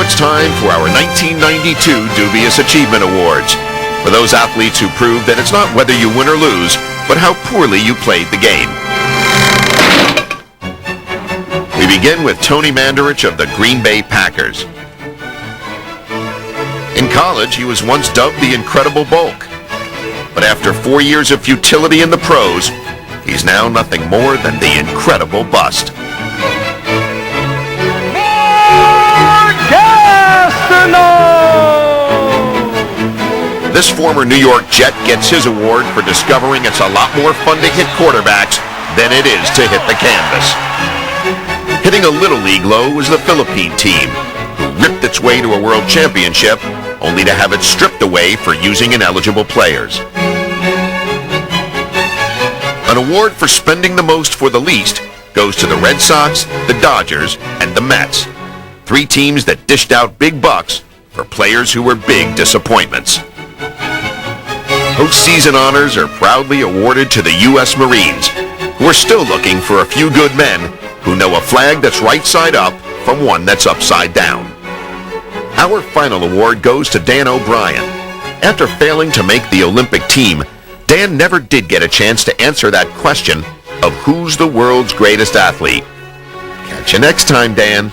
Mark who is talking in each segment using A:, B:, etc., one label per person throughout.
A: it's time for our 1992 Dubious Achievement Awards. For those athletes who prove that it's not whether you win or lose, but how poorly you played the game. We begin with Tony Mandarich of the Green Bay Packers. In college, he was once dubbed the Incredible Bulk. But after 4 years of futility in the pros, he's now nothing more than the Incredible Bust. This former New York Jet gets his award for discovering it's a lot more fun to hit quarterbacks than it is to hit the canvas. Hitting a Little League low was the Philippine team, who ripped its way to a world championship only to have it stripped away for using ineligible players. An award for spending the most for the least goes to the Red Sox, the Dodgers, and the Mets. 3 teams that dished out big bucks for players who were big disappointments. Postseason honors are proudly awarded to the U.S. Marines, who are still looking for a few good men who know a flag that's right side up from one that's upside down. Our final award goes to Dan O'Brien. After failing to make the Olympic team, Dan never did get a chance to answer that question of who's the world's greatest athlete. Catch you next time, Dan.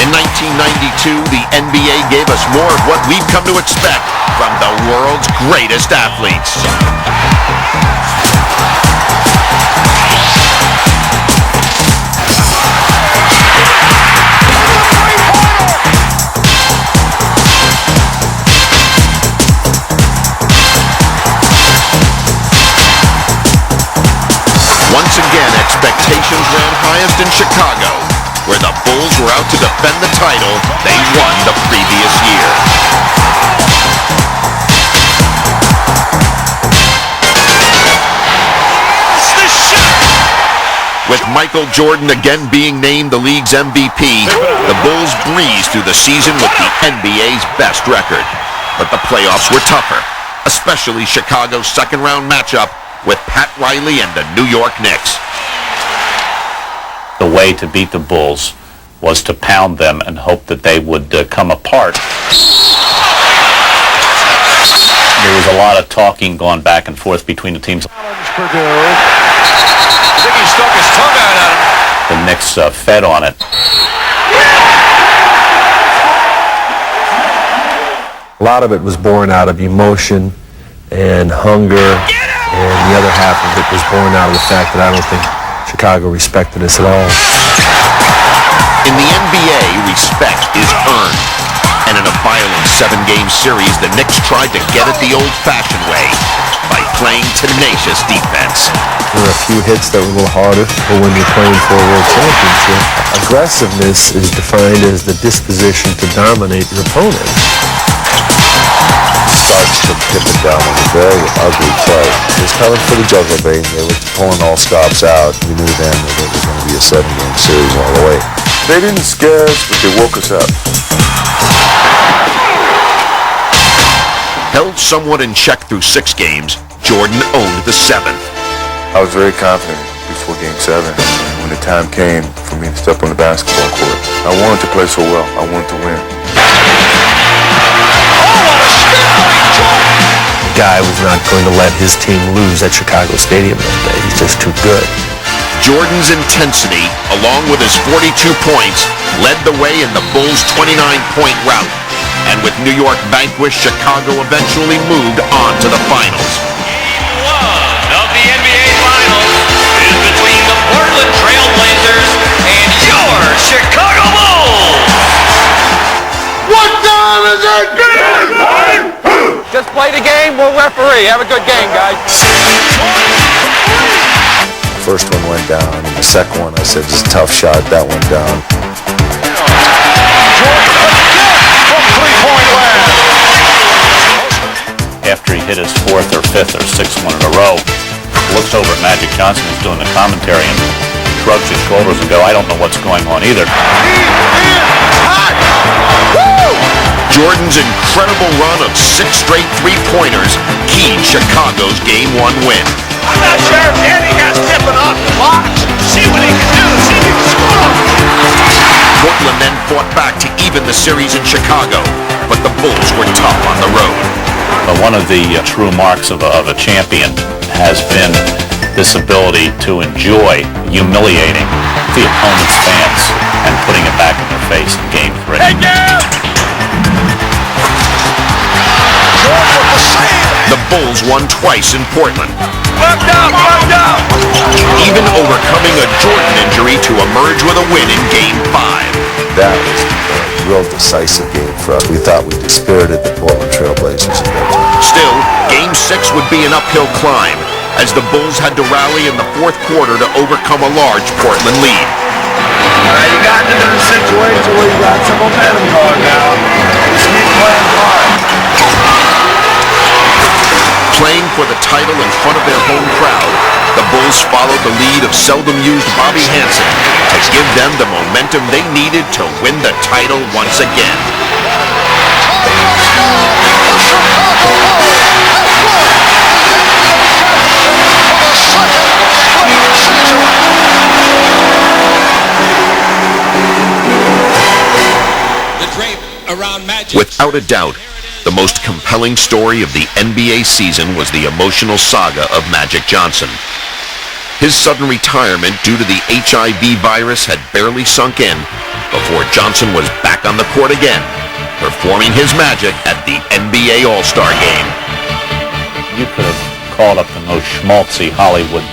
A: In 1992, the NBA gave us more of what we've come to expect from the world's greatest athletes. Once again, expectations ran highest in Chicago, where the Bulls were out to defend the title they won the previous year. The shot! With Michael Jordan again being named the league's MVP, the Bulls breezed through the season with the NBA's best record. But the playoffs were tougher, especially Chicago's second-round matchup with Pat Riley and the New York Knicks.
B: The way to beat the Bulls was to pound them and hope that they would come apart. There was a lot of talking going back and forth between the teams.
C: Purdue. I think he stuck his tongue out at him.
B: The Knicks fed on it.
D: A lot of it was born out of emotion and hunger, and the other half of it was born out of the fact that I don't think Chicago respected us at all.
A: In the NBA, respect is earned. And in a violent 7-game series, the Knicks tried to get it the old-fashioned way by playing tenacious defense.
D: There were a few hits that were a little harder, but when you're playing for a world championship, aggressiveness is defined as the disposition to dominate your opponent.
E: Starts to pivot down on a very ugly play. He was coming for the juggler bait. They were pulling all stops out. We knew then that it was going to be a 7-game series all the way. They didn't scare us, but they woke us up.
A: Held somewhat in check through 6 games, Jordan owned the 7th.
E: I was very confident before Game 7. When the time came for me to step on the basketball court, I wanted to play so well. I wanted to win.
D: The guy was not going to let his team lose at Chicago Stadium that day. He's just too good.
A: Jordan's intensity, along with his 42 points, led the way in the Bulls' 29-point rout. And with New York vanquished, Chicago eventually moved on to the finals.
F: Game 1 of the NBA Finals is between the Portland Trail Blazers and your Chicago Bulls.
E: What time is it?
C: Just play the game, we'll referee. Have a good game, guys.
E: The first one went down, and the second one, I said, it's a tough shot. That went down.
B: After he hit his 4th or 5th or 6th one in a row, looks over at Magic Johnson, who's doing the commentary, and shrugs his shoulders and go, I don't know what's going on either.
A: Jordan's incredible run of 6 straight three-pointers keyed Chicago's Game 1 win.
F: I'm not sure if Danny has tipping off the box. See what he can do. See if he can score.
A: Portland then fought back to even the series in Chicago, but the Bulls were tough on the road.
B: But one of the true marks of a champion has been this ability to enjoy humiliating the opponent's fans and putting it back in their face in Game 3.
A: The Bulls won twice in Portland,
F: Bugged out.
A: even overcoming a Jordan injury to emerge with a win in Game 5.
E: That was a real decisive game for us. We thought we dispirited the Portland Trail Blazers at that time.
A: Still, Game 6 would be an uphill climb, as the Bulls had to rally in the fourth quarter to overcome a large Portland lead.
E: All right, you got into the situation where you got some momentum going now. Just keep playing hard.
A: Playing for the title in front of their home crowd, the Bulls followed the lead of seldom-used Bobby Hansen to give them the momentum they needed to win the title once again. Without a doubt, the most compelling story of the NBA season was the emotional saga of Magic Johnson. His sudden retirement due to the HIV virus had barely sunk in before Johnson was back on the court again, performing his magic at the NBA All-Star Game.
B: You could have called up the most schmaltzy Hollywood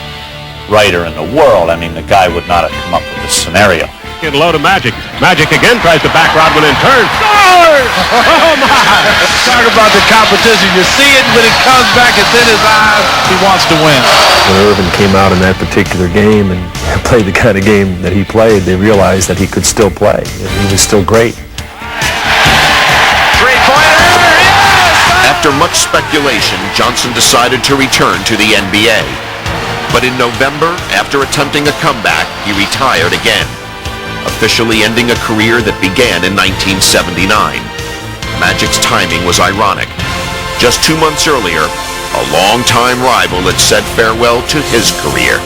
B: writer in the world. I mean, the guy would not have come up with this scenario.
G: Get low to Magic. Magic again tries to back Rodman in turn. Scores! Oh, my!
H: Talk about the competition. You see it when it comes back. It's in his eyes. He wants to win.
D: When Irvin came out in that particular game and played the kind of game that he played, they realized that he could still play, and he was still great.
F: Three-pointer. Yes!
A: After much speculation, Johnson decided to return to the NBA. But in November, after attempting a comeback, he retired again, officially ending a career that began in 1979. Magic's timing was ironic. Just 2 months earlier, a longtime rival had said farewell to his career.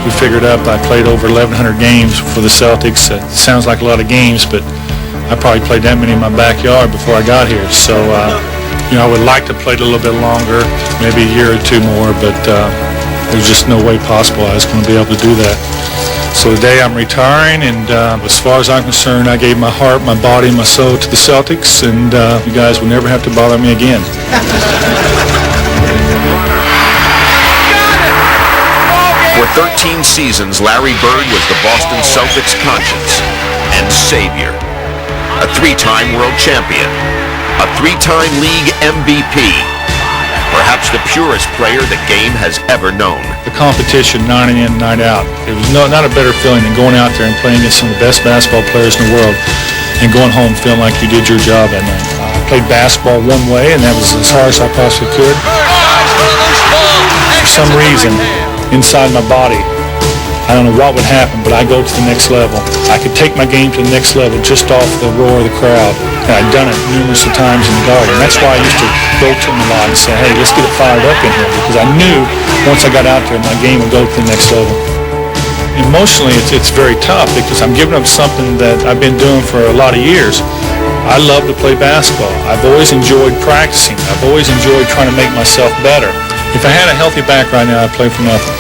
I: We figured up I played over 1,100 games for the Celtics. It sounds like a lot of games, but I probably played that many in my backyard before I got here. So, I would like to play it a little bit longer, maybe a year or two more, but there's just no way possible I was going to be able to do that. So today I'm retiring, and as far as I'm concerned, I gave my heart, my body, my soul to the Celtics, and you guys will never have to bother me again.
A: For 13 seasons, Larry Bird was the Boston Celtics' conscience and savior. A 3-time world champion, a 3-time league MVP, perhaps the purest player the game has ever known.
I: The competition, night in, night out. There was not a better feeling than going out there and playing against some of the best basketball players in the world and going home feeling like you did your job that night. I played basketball one way, and that was as hard as I possibly could. For some reason, inside my body, I don't know what would happen, but I go to the next level. I could take my game to the next level just off the roar of the crowd. And I'd done it numerous of times in the Garden. That's why I used to go to them a lot and say, hey, let's get it fired up in here. Because I knew once I got out there, my game would go to the next level. Emotionally, it's very tough because I'm giving up something that I've been doing for a lot of years. I love to play basketball. I've always enjoyed practicing. I've always enjoyed trying to make myself better. If I had a healthy back right now, I'd play for nothing.